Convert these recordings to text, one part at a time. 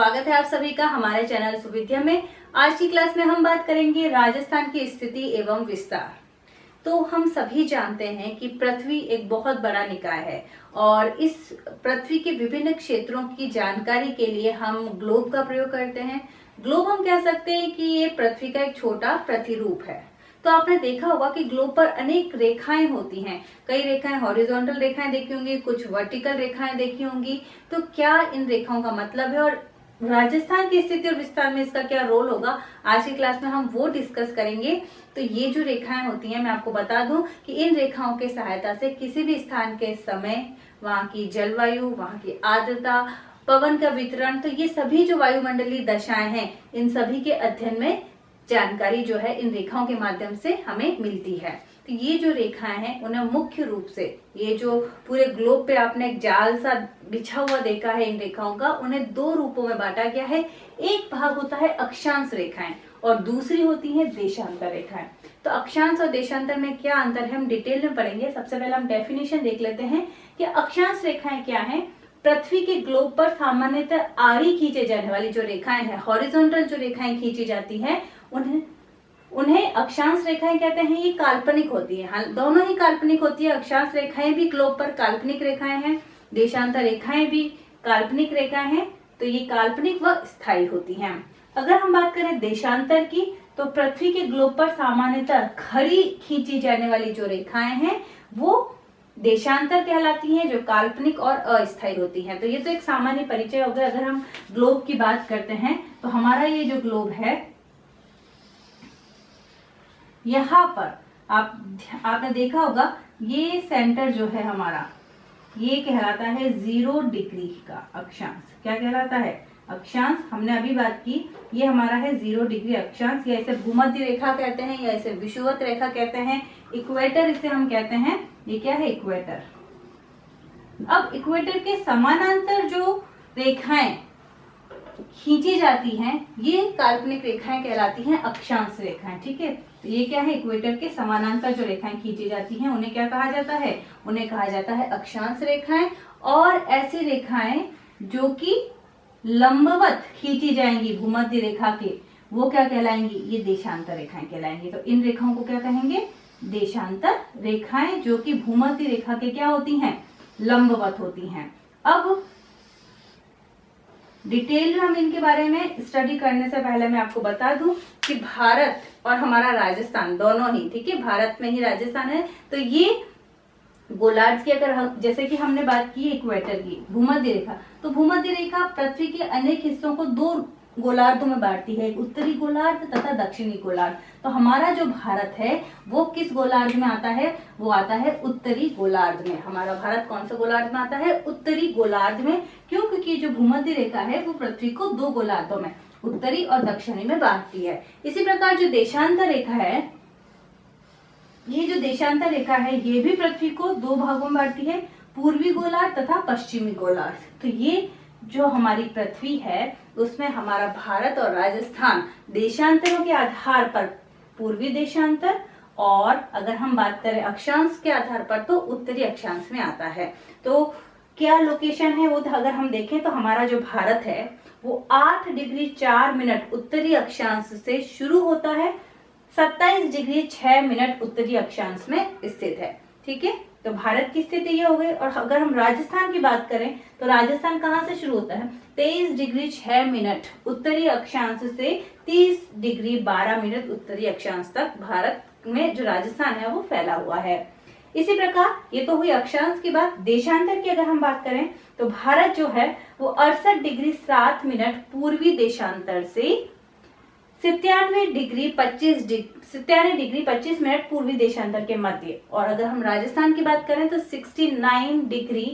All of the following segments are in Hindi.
स्वागत है आप सभी का हमारे चैनल सुविद्या में। आज की क्लास में हम बात करेंगे राजस्थान की स्थिति एवं विस्तार। तो हम सभी जानते हैं कि पृथ्वी एक बहुत बड़ा निकाय है और इस पृथ्वी के विभिन्न क्षेत्रों की जानकारी के लिए हम ग्लोब का प्रयोग करते हैं। ग्लोब हम कह सकते हैं कि ये पृथ्वी का एक छोटा प्रतिरूप है। तो आपने देखा होगा कि ग्लोब पर अनेक रेखाएं होती हैं। कई रेखाएं हॉरिजॉन्टल रेखाएं देखी होंगी, कुछ वर्टिकल रेखाएं देखी होंगी। तो क्या इन रेखाओं का मतलब है और राजस्थान की स्थिति और विस्तार में इसका क्या रोल होगा, आज की क्लास में हम वो डिस्कस करेंगे। तो ये जो रेखाएं होती हैं, मैं आपको बता दूं कि इन रेखाओं के सहायता से किसी भी स्थान के समय, वहां की जलवायु, वहां की आर्द्रता, पवन का वितरण, तो ये सभी जो वायुमंडलीय दशाएं हैं, इन सभी के अध्ययन में जानकारी जो है इन रेखाओं के माध्यम से हमें मिलती है। तो ये जो रेखाएं हैं उन्हें मुख्य रूप से, ये जो पूरे ग्लोब पे आपने एक जाल सा बिछा हुआ देखा है इन रेखाओं का, उन्हें दो रूपों में बांटा गया है। एक भाग होता है अक्षांश रेखाएं और दूसरी होती है देशांतर रेखाएं। तो अक्षांश और देशांतर में क्या अंतर है हम डिटेल में पढ़ेंगे। सबसे पहले हम डेफिनेशन देख लेते हैं कि अक्षांश रेखाएं क्या है। पृथ्वी के ग्लोब पर सामान्यतः आड़ी खींचे जाने वाली जो रेखाएं हैं, हॉरिजॉन्टल जो रेखाएं खींची जाती हैं, उन्हें अक्षांश रेखाएं कहते हैं। ये काल्पनिक होती है, हाँ दोनों ही काल्पनिक होती है। अक्षांश रेखाएं भी ग्लोब पर काल्पनिक रेखाएं हैं, देशांतर रेखाएं भी काल्पनिक रेखाएं हैं। तो ये काल्पनिक व स्थायी होती हैं। अगर हम बात करें देशांतर की, तो पृथ्वी के ग्लोब पर सामान्यतः खड़ी खींची जाने वाली जो रेखाएं हैं वो देशांतर कहलाती हैं, जो काल्पनिक और अस्थायी होती हैं। तो ये तो एक सामान्य परिचय हो गया। अगर हम ग्लोब की बात करते हैं तो हमारा ये जो ग्लोब है, यहाँ पर आपने देखा होगा ये सेंटर जो है हमारा, ये कहलाता है 0 डिग्री का अक्षांश। क्या कहलाता है? अक्षांश। हमने अभी बात की, ये हमारा है 0 डिग्री अक्षांश, या इसे भूमध्य रेखा कहते हैं, या इसे विषुवत रेखा कहते हैं, इक्वेटर इसे हम कहते हैं। ये क्या है? इक्वेटर। अब इक्वेटर के समानांतर जो रेखाएं खींची जाती हैं, ये काल्पनिक रेखाएं कहलाती हैं, अक्षांश रेखाएं। ठीक है, तो ये क्या है? इक्वेटर के समानांतर जो रेखाएं खींची जाती हैं उन्हें क्या कहा जाता है? उन्हें कहा जाता है अक्षांश रेखाएं। और ऐसी रेखाएं जो कि लंबवत खींची जाएंगी भूमध्य रेखा के, वो क्या कहलाएंगी? ये देशांतर रेखाएं कहलाएंगी। तो इन रेखाओं को क्या कहेंगे? देशांतर रेखाएं, जो कि भूमध्य रेखा के क्या होती हैं? लंबवत होती हैं। अब डिटेल में हम इनके बारे में स्टडी करने से पहले मैं आपको बता दूं कि भारत और हमारा राजस्थान दोनों ही, ठीक है, भारत में ही राजस्थान है। तो ये गोलार्ध की, अगर हम जैसे कि हमने बात की इक्वेटर की, भूमध्य रेखा, तो भूमध्य रेखा पृथ्वी के अनेक हिस्सों को दो गोलार्धों में बांटती है, उत्तरी गोलार्ध तथा दक्षिणी गोलार्ध। तो हमारा जो भारत है वो किस गोलार्ध में आता है? वो आता है उत्तरी गोलार्ध में। हमारा भारत कौन सा गोलार्ध में आता है? उत्तरी गोलार्ध में। क्यों? क्योंकि जो भूमध्य रेखा है वो पृथ्वी को दो गोलार्धों में, उत्तरी और दक्षिणी में बांटती है। इसी प्रकार जो देशांतर रेखा है, ये जो देशांतर रेखा है ये भी पृथ्वी को दो भागों में बांटती है, पूर्वी गोलार्ध तथा पश्चिमी गोलार्ध। तो ये जो हमारी पृथ्वी है उसमें हमारा भारत और राजस्थान देशांतरों के आधार पर पूर्वी देशांतर, और अगर हम बात करें अक्षांश के आधार पर तो उत्तरी अक्षांश में आता है। तो क्या लोकेशन है वो, अगर हम देखें तो हमारा जो भारत है वो 8 डिग्री 4 मिनट उत्तरी अक्षांश से शुरू होता है, 27 डिग्री 6 मिनट उत्तरी अक्षांश में स्थित है। ठीक है, तो भारत की स्थिति ये हो गई। और अगर हम राजस्थान की बात करें तो राजस्थान कहाँ से शुरू होता है? 23 डिग्री 6 मिनट उत्तरी अक्षांश से 30 डिग्री 12 मिनट उत्तरी अक्षांश तक भारत में जो राजस्थान है वो फैला हुआ है। इसी प्रकार ये तो हुई अक्षांश की बात। देशांतर की अगर हम बात करें तो भारत जो है वो 68 डिग्री 7 मिनट पूर्वी देशांतर से 97 डिग्री 25 मिनट पूर्वी देशांतर के मध्य। और अगर हम राजस्थान की बात करें तो 69 डिग्री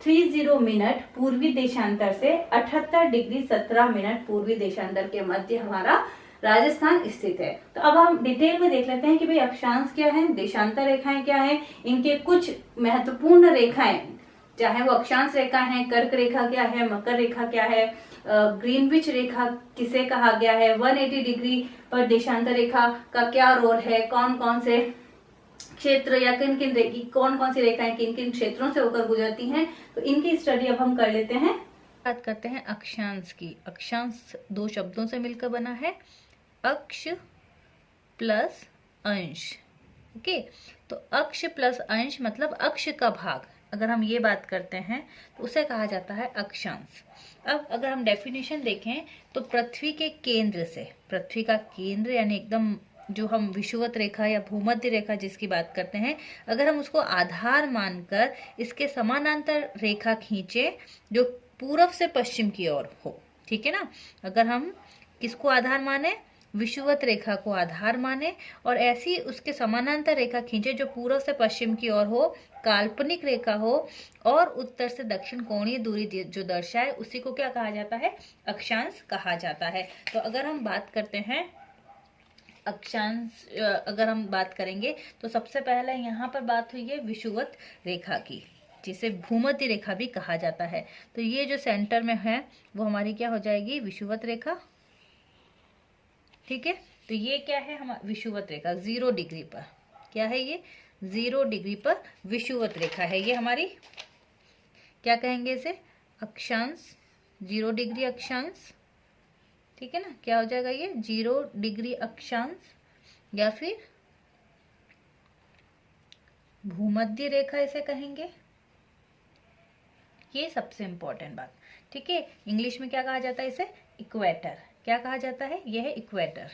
30 मिनट पूर्वी देशांतर से 78 डिग्री 17 मिनट पूर्वी देशांतर के मध्य हमारा राजस्थान स्थित है। तो अब हम डिटेल में देख लेते हैं कि भाई अक्षांश क्या है, देशांतर रेखाएं क्या है, इनके कुछ महत्वपूर्ण रेखाएं, चाहे वो अक्षांश रेखा है, कर्क रेखा क्या है, मकर रेखा क्या है, ग्रीनविच रेखा किसे कहा गया है, 180 डिग्री पर देशांतर रेखा का क्या रोल है, कौन कौन से क्षेत्र या कौन कौन सी रेखाएं किन किन क्षेत्रों से होकर गुजरती हैं। तो इनकी स्टडी अब हम कर लेते हैं बात करते हैं अक्षांश की। अक्षांश दो शब्दों से मिलकर बना है, अक्ष प्लस अंश। ओके, तो अक्ष प्लस अंश मतलब अक्ष का भाग। अगर हम ये बात करते हैं तो उसे कहा जाता है अक्षांश। अब अगर हम डेफिनेशन देखें तो पृथ्वी के केंद्र से, पृथ्वी का केंद्र यानी एकदम जो हम विषुवत रेखा या भूमध्य रेखा जिसकी बात करते हैं, अगर हम उसको आधार मानकर इसके समानांतर रेखा खींचे जो पूर्व से पश्चिम की ओर हो, ठीक है ना। अगर हम किसको आधार माने, विषुवत रेखा को आधार माने, और ऐसी उसके समानांतर रेखा खींचे जो पूर्व से पश्चिम की ओर हो, काल्पनिक रेखा हो और उत्तर से दक्षिण कोणीय दूरी जो दर्शाए, उसी को क्या कहा जाता है, अक्षांश कहा जाता है। तो अगर हम बात करते हैं अक्षांश, अगर हम बात करेंगे तो सबसे पहले यहाँ पर बात हुई है विषुवत रेखा की, जिसे भूमध्य रेखा भी कहा जाता है। तो ये जो सेंटर में है वो हमारी क्या हो जाएगी, विषुवत रेखा, ठीक है। तो ये क्या है, हम विषुवत रेखा 0 डिग्री पर, क्या है ये, 0 डिग्री पर विषुवत रेखा है। ये हमारी क्या कहेंगे इसे, अक्षांश, 0 डिग्री अक्षांश, ठीक है ना। क्या हो जाएगा ये, 0 डिग्री अक्षांश या फिर भूमध्य रेखा इसे कहेंगे। ये सबसे इंपॉर्टेंट बात, ठीक है। इंग्लिश में क्या कहा जाता है इसे, इक्वेटर। क्या कहा जाता है, यह है इक्वेटर,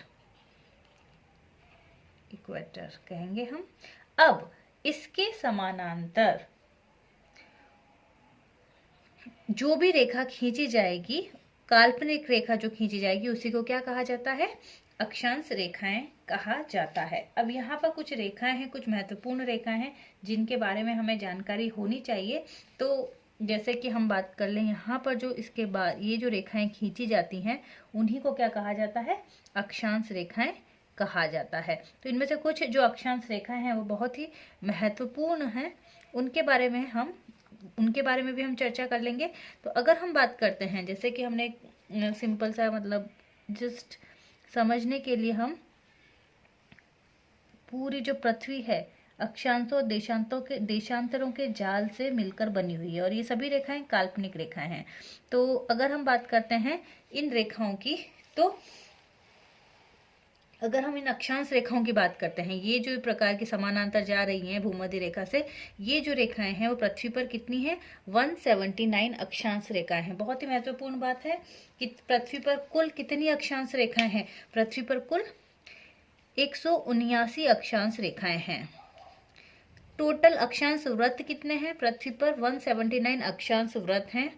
इक्वेटर कहेंगे हम। अब इसके समानांतर जो भी रेखा खींची जाएगी, काल्पनिक रेखा जो खींची जाएगी, उसी को क्या कहा जाता है, अक्षांश रेखाएं कहा जाता है। अब यहाँ पर कुछ रेखाएं हैं, कुछ महत्वपूर्ण रेखाएं हैं जिनके बारे में हमें जानकारी होनी चाहिए। तो जैसे कि हम बात कर लें, यहाँ पर जो इसके बाद ये जो रेखाएं खींची जाती हैं उन्हीं को क्या कहा जाता है, अक्षांश रेखाएं कहा जाता है। तो इनमें से कुछ जो अक्षांश रेखाएं हैं वो बहुत ही महत्वपूर्ण हैं, उनके बारे में भी हम चर्चा कर लेंगे। तो अगर हम बात करते हैं, जैसे कि हमने एक सिंपल सा मतलब जस्ट समझने के लिए, हम पूरी जो पृथ्वी है अक्षांशों और देशांतरों के जाल से मिलकर बनी हुई है, और ये सभी रेखाएं काल्पनिक रेखाएं हैं। तो अगर हम बात करते हैं इन रेखाओं की, तो अगर हम इन अक्षांश रेखाओं की बात करते हैं, ये जो प्रकार की समानांतर जा रही हैं भूमध्य रेखा से, ये जो रेखाएं हैं वो पृथ्वी पर कितनी है, 179 अक्षांश रेखाएं हैं। बहुत ही महत्वपूर्ण बात है कि पृथ्वी पर कुल कितनी अक्षांश रेखाएं हैं, पृथ्वी पर कुल 179 अक्षांश रेखाएं हैं। टोटल अक्षांश वृत्त कितने हैं, पृथ्वी पर 179 अक्षांश वृत्त हैं।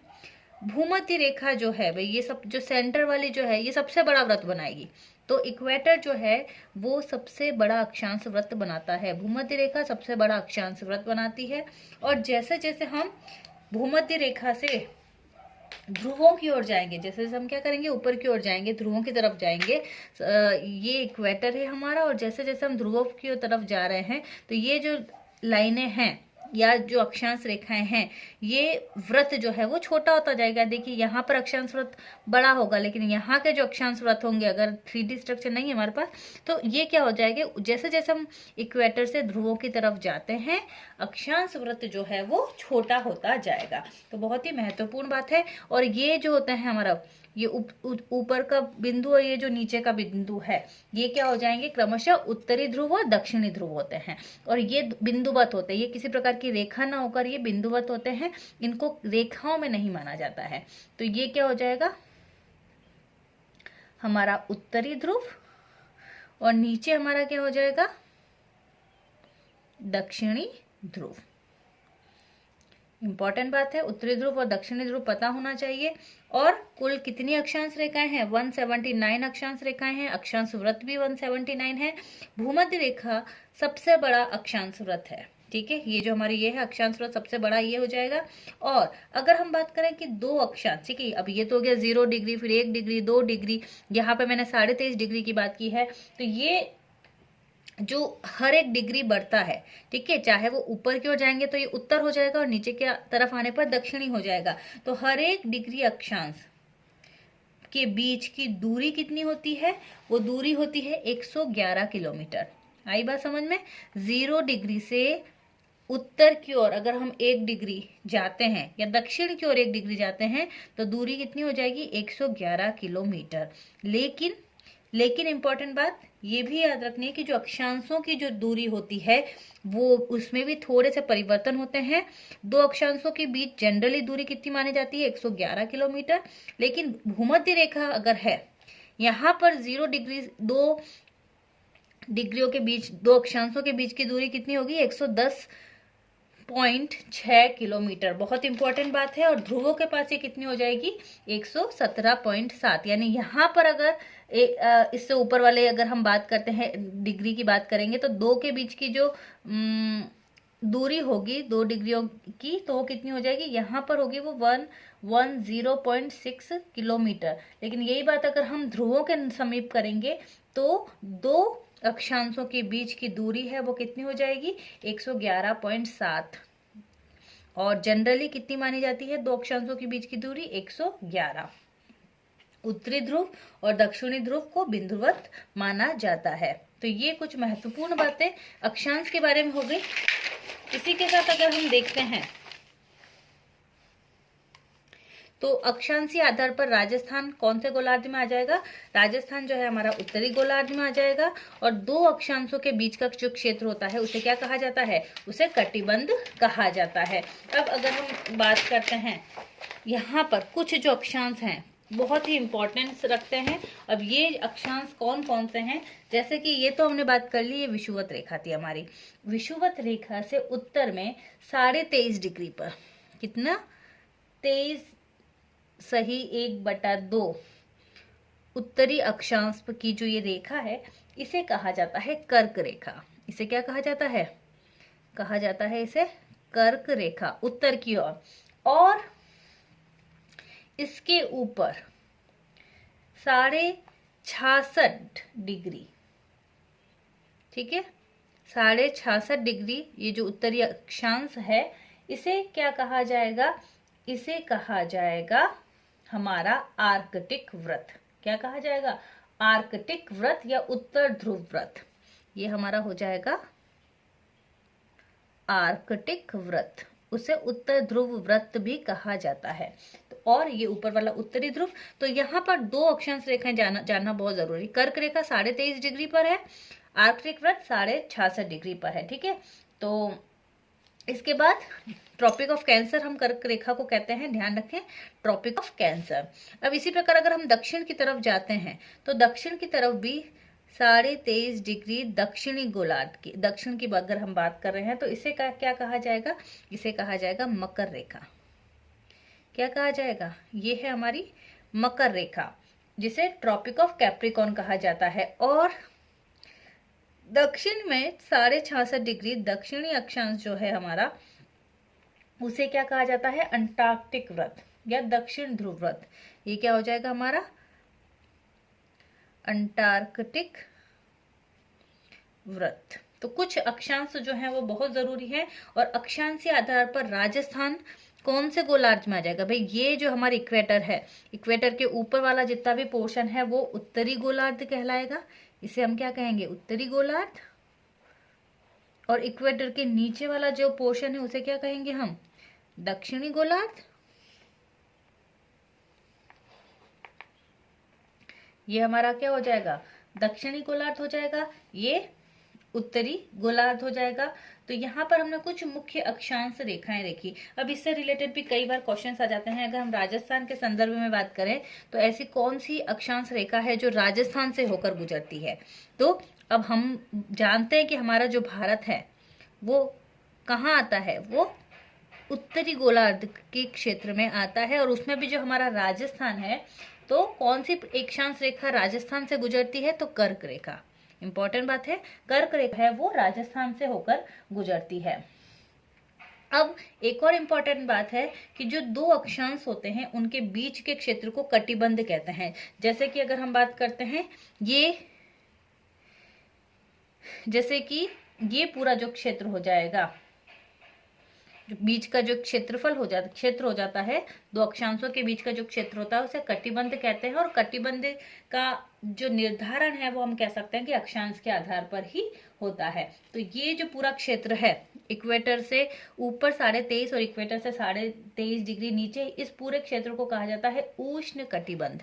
भूमध्य रेखा जो है भाई, ये सब जो सेंटर वाली जो है ये सबसे बड़ा वृत्त बनाएगी। तो इक्वेटर जो है वो सबसे बड़ा अक्षांश वृत्त बनाता है, भूमध्य रेखा सबसे बड़ा अक्षांश वृत्त बनाती है। और जैसे जैसे हम भूमध्य रेखा से ध्रुवों की ओर जाएंगे, जैसे जैसे हम क्या करेंगे, ऊपर की ओर जाएंगे, ध्रुवों की तरफ जाएंगे, ये इक्वेटर है हमारा, और जैसे जैसे हम ध्रुवों की तरफ जा रहे हैं तो ये जो लाइनें हैं या जो अक्षांश रेखाएं हैं, ये वृत्त जो है वो छोटा होता जाएगा। देखिए यहाँ पर अक्षांश वृत्त बड़ा होगा, लेकिन यहाँ के जो अक्षांश वृत्त होंगे, अगर 3D स्ट्रक्चर नहीं है हमारे पास, तो ये क्या हो जाएगा, जैसे जैसे हम इक्वेटर से ध्रुवों की तरफ जाते हैं, अक्षांश वृत्त जो है वो छोटा होता जाएगा। तो बहुत ही महत्वपूर्ण बात है। और ये जो होता है हमारा, ये ऊपर का बिंदु और ये जो नीचे का बिंदु है, ये क्या हो जाएंगे, क्रमशः उत्तरी ध्रुव और दक्षिणी ध्रुव होते हैं। और ये बिंदुवत होते हैं, ये किसी प्रकार की रेखा ना होकर ये बिंदुवत होते हैं, इनको रेखाओं में नहीं माना जाता है। तो ये क्या हो जाएगा, हमारा उत्तरी ध्रुव, और नीचे हमारा क्या हो जाएगा, दक्षिणी ध्रुव। इंपॉर्टेंट बात है, उत्तरी ध्रुव और दक्षिणी ध्रुव पता होना चाहिए। और कुल कितनी अक्षांश रेखाएं हैं, 179 अक्षांश रेखाएं हैं, अक्षांश वृत्त भी 179 है। भूमध्य रेखा सबसे बड़ा अक्षांश वृत्त है, ठीक है। ये जो हमारी ये है अक्षांश वृत्त सबसे बड़ा ये हो जाएगा। और अगर हम बात करें कि दो अक्षांश, ठीक है, अब ये तो हो गया 0 डिग्री, फिर 1 डिग्री, 2 डिग्री, यहाँ पे मैंने 23.5 डिग्री की बात की है। तो ये जो हर एक डिग्री बढ़ता है, ठीक है, चाहे वो ऊपर की ओर जाएंगे तो ये उत्तर हो जाएगा और नीचे की तरफ आने पर दक्षिणी हो जाएगा। तो हर एक डिग्री अक्षांश के बीच की दूरी कितनी होती है, वो दूरी होती है 111 किलोमीटर। आई बात समझ में, 0 डिग्री से उत्तर की ओर अगर हम 1 डिग्री जाते हैं या दक्षिण की ओर 1 डिग्री जाते हैं तो दूरी कितनी हो जाएगी 111 किलोमीटर। लेकिन इंपॉर्टेंट बात ये भी याद रखनी है कि जो अक्षांशों की जो दूरी होती है वो उसमें भी थोड़े से परिवर्तन होते हैं। दो अक्षांशों के बीच जनरली दूरी कितनी मानी जाती है 111 किलोमीटर, लेकिन भूमध्य रेखा अगर है यहाँ पर 0 डिग्री, 2 डिग्रियों के बीच, दो अक्षांशों के बीच की दूरी कितनी होगी 110.6 किलोमीटर। बहुत इंपॉर्टेंट बात है। और ध्रुवों के पास ये कितनी हो जाएगी 117.7। यानी यहाँ पर अगर इससे ऊपर वाले अगर हम बात करते हैं डिग्री की बात करेंगे तो दो के बीच की जो दूरी होगी 2 डिग्रियों की तो वो कितनी हो जाएगी, यहाँ पर होगी वो 110.6 किलोमीटर। लेकिन यही बात अगर हम ध्रुवों के समीप करेंगे तो दो अक्षांशों के बीच की दूरी है वो कितनी हो जाएगी 111.7। और जनरली कितनी मानी जाती है दो अक्षांशों के बीच की दूरी 111। उत्तरी ध्रुव और दक्षिणी ध्रुव को बिंदुवत माना जाता है। तो ये कुछ महत्वपूर्ण बातें अक्षांश के बारे में हो गई। इसी के साथ अगर हम देखते हैं तो अक्षांशीय आधार पर राजस्थान कौन से गोलार्ध में आ जाएगा, राजस्थान जो है हमारा उत्तरी गोलार्ध में आ जाएगा। और दो अक्षांशों के बीच का जो क्षेत्र होता है उसे क्या कहा जाता है, उसे कटिबंध कहा जाता है। अब अगर हम बात करते हैं यहाँ पर कुछ जो अक्षांश हैं बहुत ही इंपॉर्टेंस रखते हैं। अब ये अक्षांश कौन कौन से हैं, जैसे कि ये तो हमने बात कर ली, ये विषुवत रेखा थी हमारी। विषुवत रेखा से उत्तर में 23.5 डिग्री पर कितना 23.1/2 उत्तरी अक्षांश की जो ये रेखा है इसे कहा जाता है कर्क रेखा। इसे क्या कहा जाता है, कहा जाता है इसे कर्क रेखा उत्तर की ओर। और इसके ऊपर 66.5 डिग्री, ठीक है, 66.5 डिग्री ये जो उत्तरी अक्षांश है इसे क्या कहा जाएगा, इसे कहा जाएगा हमारा आर्कटिक व्रत। क्या कहा जाएगा, आर्कटिक व्रत या उत्तर ध्रुव व्रत। ये हमारा हो जाएगा आर्कटिक व्रत, उसे उत्तर ध्रुव व्रत भी कहा जाता है। तो और ये ऊपर वाला उत्तरी ध्रुव। तो यहाँ पर दो अक्षांश रेखाएं जानना बहुत जरूरी। कर्क रेखा 23.5 डिग्री पर है, आर्कटिक व्रत 66.5 डिग्री पर है, ठीक है। तो इसके बाद ट्रॉपिक ऑफ कैंसर हम कर्क रेखा को कहते हैं, ध्यान रखें, ट्रॉपिक ऑफ कैंसर। अब इसी प्रकार अगर हम दक्षिण की तरफ जाते हैं तो दक्षिण की तरफ भी 23.5 डिग्री दक्षिणी गोलार्ध की, दक्षिण की अगर हम बात कर रहे हैं तो इसे क्या कहा जाएगा, इसे कहा जाएगा मकर रेखा। क्या कहा जाएगा, ये है हमारी मकर रेखा जिसे ट्रॉपिक ऑफ कैप्रिकॉर्न कहा जाता है। और दक्षिण में 66.5 डिग्री दक्षिणी अक्षांश जो है हमारा उसे क्या कहा जाता है, अंटार्कटिक व्रत या दक्षिण ध्रुव व्रत। ये क्या हो जाएगा हमारा अंटार्कटिक व्रत। तो कुछ अक्षांश जो है वो बहुत जरूरी है। और अक्षांशीय आधार पर राजस्थान कौन से गोलार्ध में आ जाएगा, भाई ये जो हमारा इक्वेटर है, इक्वेटर के ऊपर वाला जितना भी पोर्शन है वो उत्तरी गोलार्ध कहलाएगा। इसे हम क्या कहेंगे, उत्तरी गोलार्ध। और इक्वेटर के नीचे वाला जो पोर्शन है उसे क्या कहेंगे हम, दक्षिणी गोलार्ध। ये हमारा क्या हो जाएगा, दक्षिणी गोलार्ध हो जाएगा, ये उत्तरी गोलार्ध हो जाएगा। तो यहाँ पर हमने कुछ मुख्य अक्षांश रेखाएं देखी। अब इससे रिलेटेड भी कई बार क्वेश्चंस आ जाते हैं। अगर हम राजस्थान के संदर्भ में बात करें तो ऐसी कौन सी अक्षांश रेखा है जो राजस्थान से होकर गुजरती है। तो अब हम जानते हैं कि हमारा जो भारत है वो कहाँ आता है, वो उत्तरी गोलार्ध के क्षेत्र में आता है। और उसमें भी जो हमारा राजस्थान है तो कौन सी अक्षांश रेखा राजस्थान से गुजरती है, तो कर्क रेखा। इंपॉर्टेंट बात है, कर्क रेखा है वो राजस्थान से होकर गुजरती है। अब एक और इम्पॉर्टेंट बात है कि जो दो अक्षांश होते हैं उनके बीच के क्षेत्र को कटिबंध कहते हैं। जैसे कि अगर हम बात करते हैं जैसे कि ये पूरा जो क्षेत्र हो जाएगा, जो बीच का जो क्षेत्र हो जाता है, दो अक्षांशों के बीच का जो क्षेत्र होता है उसे कटिबंध कहते हैं। और कटिबंध का जो निर्धारण है वो हम कह सकते हैं कि अक्षांश के आधार पर ही होता है। तो ये जो पूरा क्षेत्र है इक्वेटर से ऊपर 23.5 और इक्वेटर से 23.5 डिग्री नीचे, इस पूरे क्षेत्र को कहा जाता है उष्ण कटिबंध।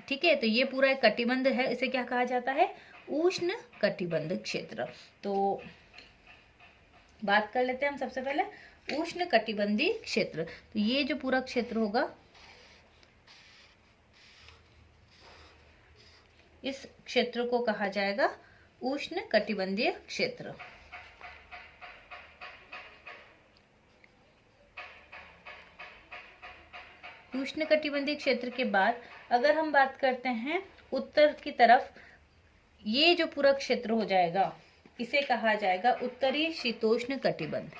ठीक है, तो ये पूरा एक कटिबंध है, इसे क्या कहा जाता है? उष्ण कटिबंध क्षेत्र। तो बात कर लेते हैं हम सबसे पहले उष्ण कटिबंधीय क्षेत्र। तो ये जो पूरा क्षेत्र होगा, इस क्षेत्र को कहा जाएगा उष्ण कटिबंधीय क्षेत्र। उष्ण कटिबंधीय क्षेत्र के बाद अगर हम बात करते हैं उत्तर की तरफ, ये जो पूरा क्षेत्र हो जाएगा इसे कहा जाएगा उत्तरी शीतोष्ण कटिबंध।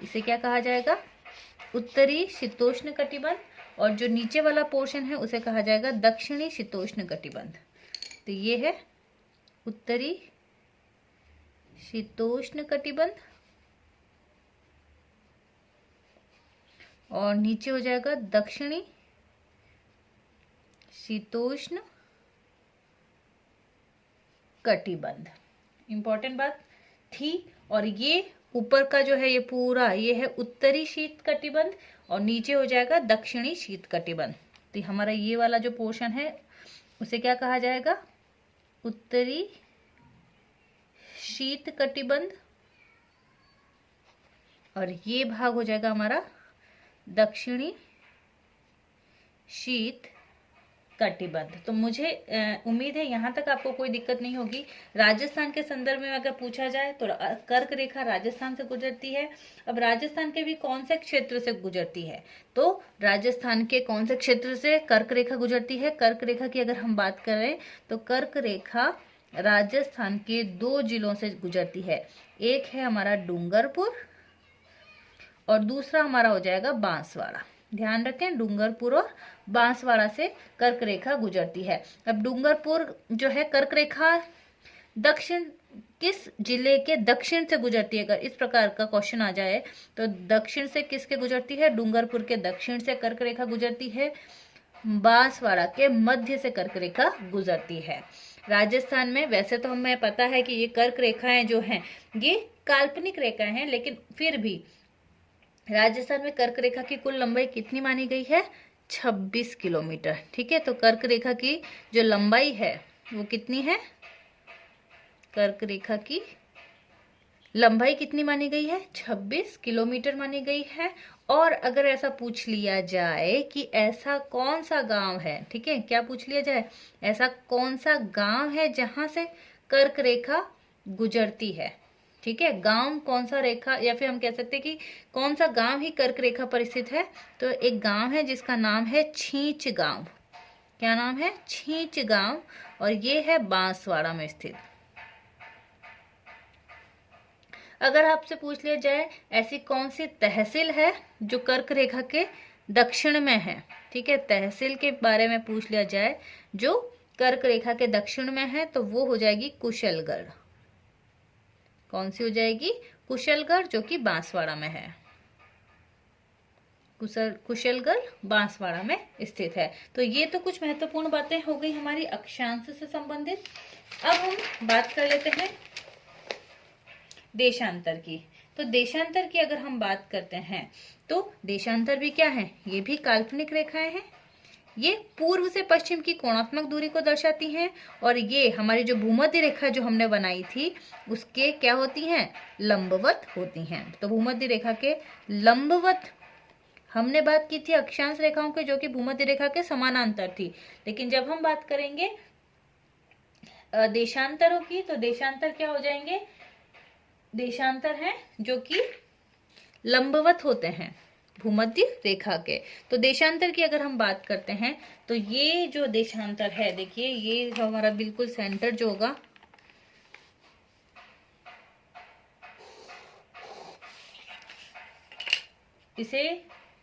इसे क्या कहा जाएगा? उत्तरी शीतोष्ण कटिबंध। और जो नीचे वाला पोर्शन है उसे कहा जाएगा दक्षिणी शीतोष्ण कटिबंध। तो ये है उत्तरी शीतोष्ण कटिबंध और नीचे हो जाएगा दक्षिणी शीतोष्ण कटिबंध। इंपॉर्टेंट बात थी। और ये ऊपर का जो है ये पूरा ये है उत्तरी शीत कटिबंध और नीचे हो जाएगा दक्षिणी शीत कटिबंध। तो हमारा ये वाला जो पोर्शन है उसे क्या कहा जाएगा? उत्तरी शीत कटिबंध और ये भाग हो जाएगा हमारा दक्षिणी शीत कटिबंध। तो मुझे उम्मीद है यहाँ तक आपको कोई दिक्कत नहीं होगी। राजस्थान के संदर्भ में अगर पूछा जाए तो कर्क रेखा राजस्थान से गुजरती है। अब राजस्थान के भी कौन से क्षेत्र से गुजरती है? तो राजस्थान के कौन से क्षेत्र से कर्क रेखा गुजरती है? कर्क रेखा की अगर हम बात करें तो कर्क रेखा राजस्थान के 2 जिलों से गुजरती है। एक है हमारा डूंगरपुर और दूसरा हमारा हो जाएगा बांसवाड़ा। ध्यान रखें, डूंगरपुर और बांसवाड़ा से कर्क रेखा गुजरती है। अब डूंगरपुर जो है कर्क रेखा दक्षिण किस जिले के दक्षिण से गुजरती है? अगर इस प्रकार का क्वेश्चन आ जाए तो दक्षिण से किसके गुजरती है? डूंगरपुर के दक्षिण से कर्क रेखा गुजरती है। बांसवाड़ा के मध्य से कर्क रेखा गुजरती है। राजस्थान में वैसे तो हमें पता है कि ये कर्क रेखाएं जो हैं ये काल्पनिक रेखाएं हैं, लेकिन फिर भी राजस्थान में कर्क रेखा की कुल लंबाई कितनी मानी गई है? 26 किलोमीटर। ठीक है, तो कर्क रेखा की जो लंबाई है वो कितनी है? कर्क रेखा की लंबाई कितनी मानी गई है? 26 किलोमीटर मानी गई है। और अगर ऐसा पूछ लिया जाए कि ऐसा कौन सा गांव है, ठीक है, क्या पूछ लिया जाए? ऐसा कौन सा गांव है जहां से कर्क रेखा गुजरती है? ठीक है, गांव कौन सा रेखा, या फिर हम कह सकते हैं कि कौन सा गांव ही कर्क रेखा पर स्थित है? तो एक गांव है जिसका नाम है छींच गांव। क्या नाम है? छींच गांव। और ये है बांसवाड़ा में स्थित। अगर आपसे पूछ लिया जाए ऐसी कौन सी तहसील है जो कर्क रेखा के दक्षिण में है, ठीक है, तहसील के बारे में पूछ लिया जाए जो कर्क रेखा के दक्षिण में है, तो वो हो जाएगी कुशलगढ़। कौन सी हो जाएगी? कुशलगढ़, जो कि बांसवाड़ा में है। कुशलगढ़ बांसवाड़ा में स्थित है। तो ये तो कुछ महत्वपूर्ण बातें हो गई हमारी अक्षांश से संबंधित। अब हम बात कर लेते हैं देशांतर की। तो देशांतर की अगर हम बात करते हैं तो देशांतर भी क्या है? ये भी काल्पनिक रेखाएं हैं। ये पूर्व से पश्चिम की कोणात्मक दूरी को दर्शाती हैं और ये हमारी जो भूमध्य रेखा जो हमने बनाई थी उसके क्या होती हैं? लंबवत होती हैं। तो भूमध्य रेखा के लंबवत हमने बात की थी अक्षांश रेखाओं के, जो कि भूमध्य रेखा के समानांतर थी। लेकिन जब हम बात करेंगे देशांतरों की, तो देशांतर क्या हो जाएंगे? देशांतर हैं जो कि लंबवत होते हैं भूमध्य रेखा के। तो देशांतर की अगर हम बात करते हैं तो ये जो देशांतर है, देखिए ये हमारा बिल्कुल सेंटर जो होगा, इसे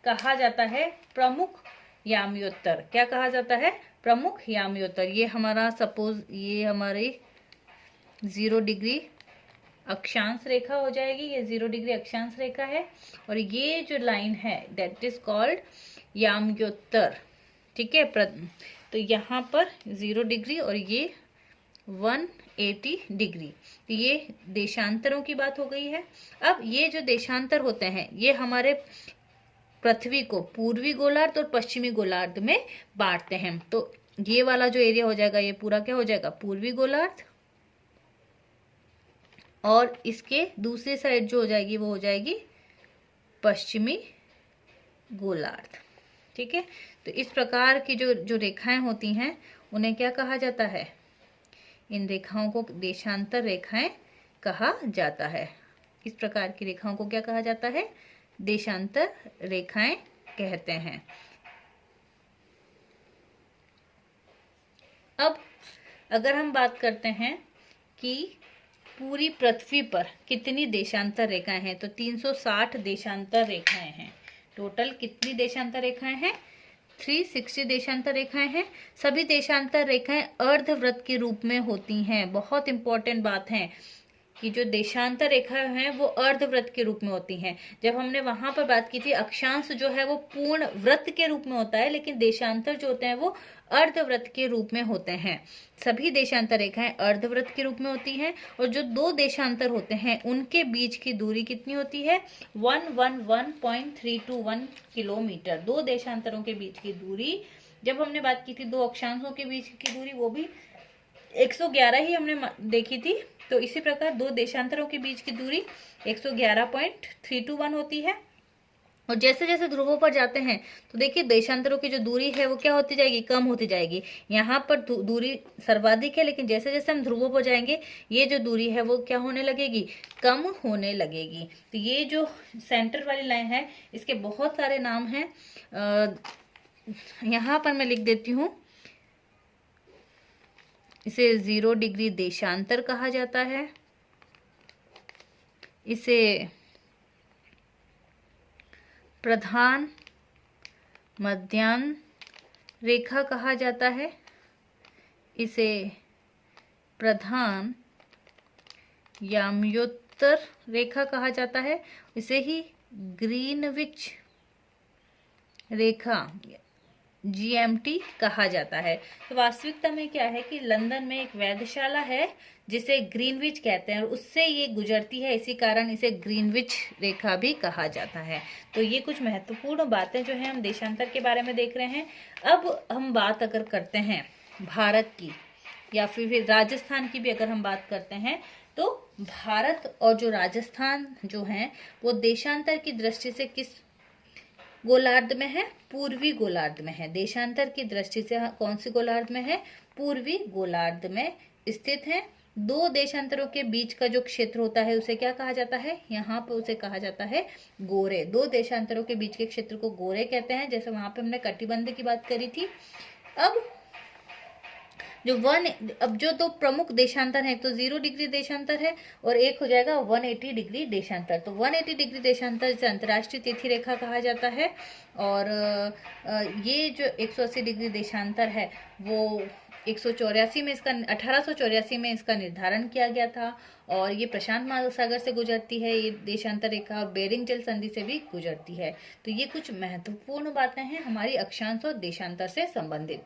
कहा जाता है प्रमुख याम्योत्तर। क्या कहा जाता है? प्रमुख याम्योत्तर। ये हमारा सपोज ये हमारी 0 डिग्री अक्षांश रेखा हो जाएगी। ये 0 डिग्री अक्षांश रेखा है और ये जो लाइन है दैट इज कॉल्ड याम्योत्तर। ठीक है, तो यहाँ पर 0 डिग्री और ये 180 डिग्री। तो ये देशांतरों की बात हो गई है। अब ये जो देशांतर होते हैं ये हमारे पृथ्वी को पूर्वी गोलार्ध और पश्चिमी गोलार्ध में बांटते हैं। तो ये वाला जो एरिया हो जाएगा ये पूरा क्या हो जाएगा, पूर्वी गोलार्ध, और इसके दूसरी साइड जो हो जाएगी वो हो जाएगी पश्चिमी गोलार्ध। ठीक है, तो इस प्रकार की जो रेखाएं होती हैं उन्हें क्या कहा जाता है, इन रेखाओं को देशांतर रेखाएं कहा जाता है। इस प्रकार की रेखाओं को क्या कहा जाता है, देशांतर रेखाएं कहते हैं। अब अगर हम बात करते हैं कि पूरी पृथ्वी पर कितनी देशांतर रेखाएं हैं, तो 360 देशांतर रेखाएं हैं। टोटल कितनी देशांतर रेखाएं हैं, 360 देशांतर रेखाएं हैं। सभी देशांतर रेखाएं अर्धवृत्त के रूप में होती हैं। बहुत इंपॉर्टेंट बात है कि जो देशांतर रेखाएं हैं वो अर्धवृत्त के रूप में होती हैं। जब हमने वहां पर बात की थी अक्षांश जो है वो पूर्ण वृत्त के रूप में होता है, लेकिन देशांतर जो होते हैं वो अर्धवृत्त के रूप में होते हैं। सभी देशांतर रेखाएं अर्धवृत्त के रूप में होती हैं, और जो दो देशांतर होते हैं उनके बीच की दूरी कितनी होती है, 111.321 किलोमीटर। दो देशांतरों के बीच की दूरी, जब हमने बात की थी दो अक्षांशों के बीच की दूरी, वो भी 111 ही हमने देखी थी। तो इसी प्रकार दो देशांतरों के बीच की दूरी 111.321 होती है। और जैसे जैसे ध्रुवों पर जाते हैं तो देखिए देशांतरों की जो दूरी है वो क्या होती जाएगी, कम होती जाएगी। यहाँ पर दूरी सर्वाधिक है, लेकिन जैसे जैसे हम ध्रुवों पर जाएंगे ये जो दूरी है वो क्या होने लगेगी, कम होने लगेगी। तो ये जो सेंटर वाली लाइन है इसके बहुत सारे नाम हैं, यहाँ पर मैं लिख देती हूँ। इसे 0 डिग्री देशांतर कहा जाता है, इसे प्रधान मध्याह्न रेखा कहा जाता है, इसे प्रधान याम्योत्तर रेखा कहा जाता है, इसे ही ग्रीनविच रेखा GMT कहा जाता है। तो वास्तविकता में क्या है कि लंदन में एक वेधशाला है जिसे ग्रीनविच कहते हैं, और उससे ये गुजरती है, इसी कारण इसे ग्रीनविच रेखा भी कहा जाता है। तो ये कुछ महत्वपूर्ण बातें जो है हम देशांतर के बारे में देख रहे हैं। अब हम बात अगर करते हैं भारत की या फिर राजस्थान की भी अगर हम बात करते हैं, तो भारत और जो राजस्थान जो है वो देशांतर की दृष्टि से किस गोलार्ध में है, पूर्वी गोलार्ध में है। देशांतर की दृष्टि से कौन सी गोलार्ध में है, पूर्वी गोलार्ध में स्थित है। दो देशांतरों के बीच का जो क्षेत्र होता है उसे क्या कहा जाता है, यहाँ पर उसे कहा जाता है गोरे। दो देशांतरों के बीच के क्षेत्र को गोरे कहते हैं, जैसे वहां पे हमने कटिबंध की बात करी थी। अब जो दो प्रमुख देशांतर हैं, तो 0 डिग्री देशांतर है और एक हो जाएगा 180 डिग्री देशांतर। तो 180 डिग्री देशांतर इसे अंतर्राष्ट्रीय तिथि रेखा कहा जाता है, और ये जो 180 डिग्री देशांतर है वो 184 में इसका 1884 में इसका निर्धारण किया गया था, और ये प्रशांत महासागर से गुजरती है ये देशांतर रेखा, और बेरिंग जल संधि से भी गुजरती है। तो ये कुछ महत्वपूर्ण बातें हैं हमारी अक्षांश और देशांतर से संबंधित।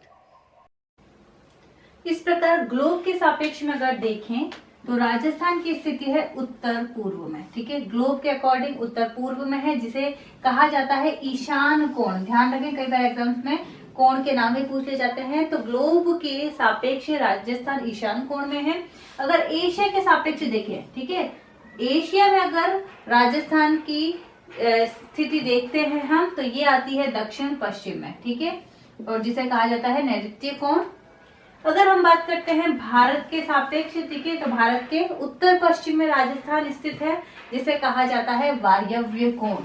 इस प्रकार ग्लोब के सापेक्ष में अगर देखें तो राजस्थान की स्थिति है उत्तर पूर्व में। ठीक है, ग्लोब के अकॉर्डिंग उत्तर पूर्व में है, जिसे कहा जाता है ईशान कोण। ध्यान रखें, कई बार एग्जाम्स में कोण के नाम भी पूछ ले जाते हैं। तो ग्लोब के सापेक्ष राजस्थान ईशान कोण में है। अगर एशिया के सापेक्ष देखें, ठीक है, एशिया में अगर राजस्थान की स्थिति देखते हैं हम, तो ये आती है दक्षिण पश्चिम में। ठीक है, और जिसे कहा जाता है नैऋत्य कोण। अगर हम बात करते हैं भारत के सापेक्ष, ठीक है, तो भारत के उत्तर पश्चिम में राजस्थान स्थित है, जिसे कहा जाता है वायव्य कोण।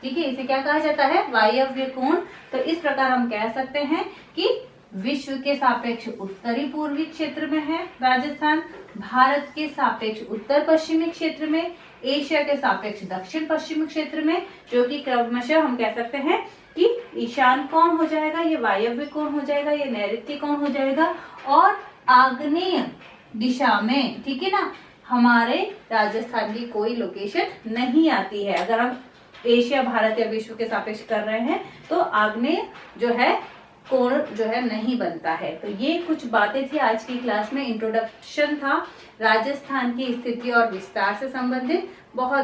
ठीक है, इसे क्या कहा जाता है, वायव्य कोण। तो इस प्रकार हम कह सकते हैं कि विश्व के सापेक्ष उत्तरी पूर्वी क्षेत्र में है राजस्थान, भारत के सापेक्ष उत्तर पश्चिमी क्षेत्र में, एशिया के सापेक्ष दक्षिण पश्चिमी क्षेत्र में, जो कि क्रमशः हम कह सकते हैं कि ईशान कोण हो जाएगा, ये वायव्य कोण हो जाएगा, ये नैऋत्य कोण हो जाएगा, और आग्नेय दिशा में, ठीक है ना, हमारे राजस्थान की कोई लोकेशन नहीं आती है। अगर हम एशिया, भारत या विश्व के सापेक्ष कर रहे हैं तो आग्नेय जो है कोण जो है नहीं बनता है। तो ये कुछ बातें थी आज की क्लास में, इंट्रोडक्शन था राजस्थान की स्थिति और विस्तार से संबंधित। बहुत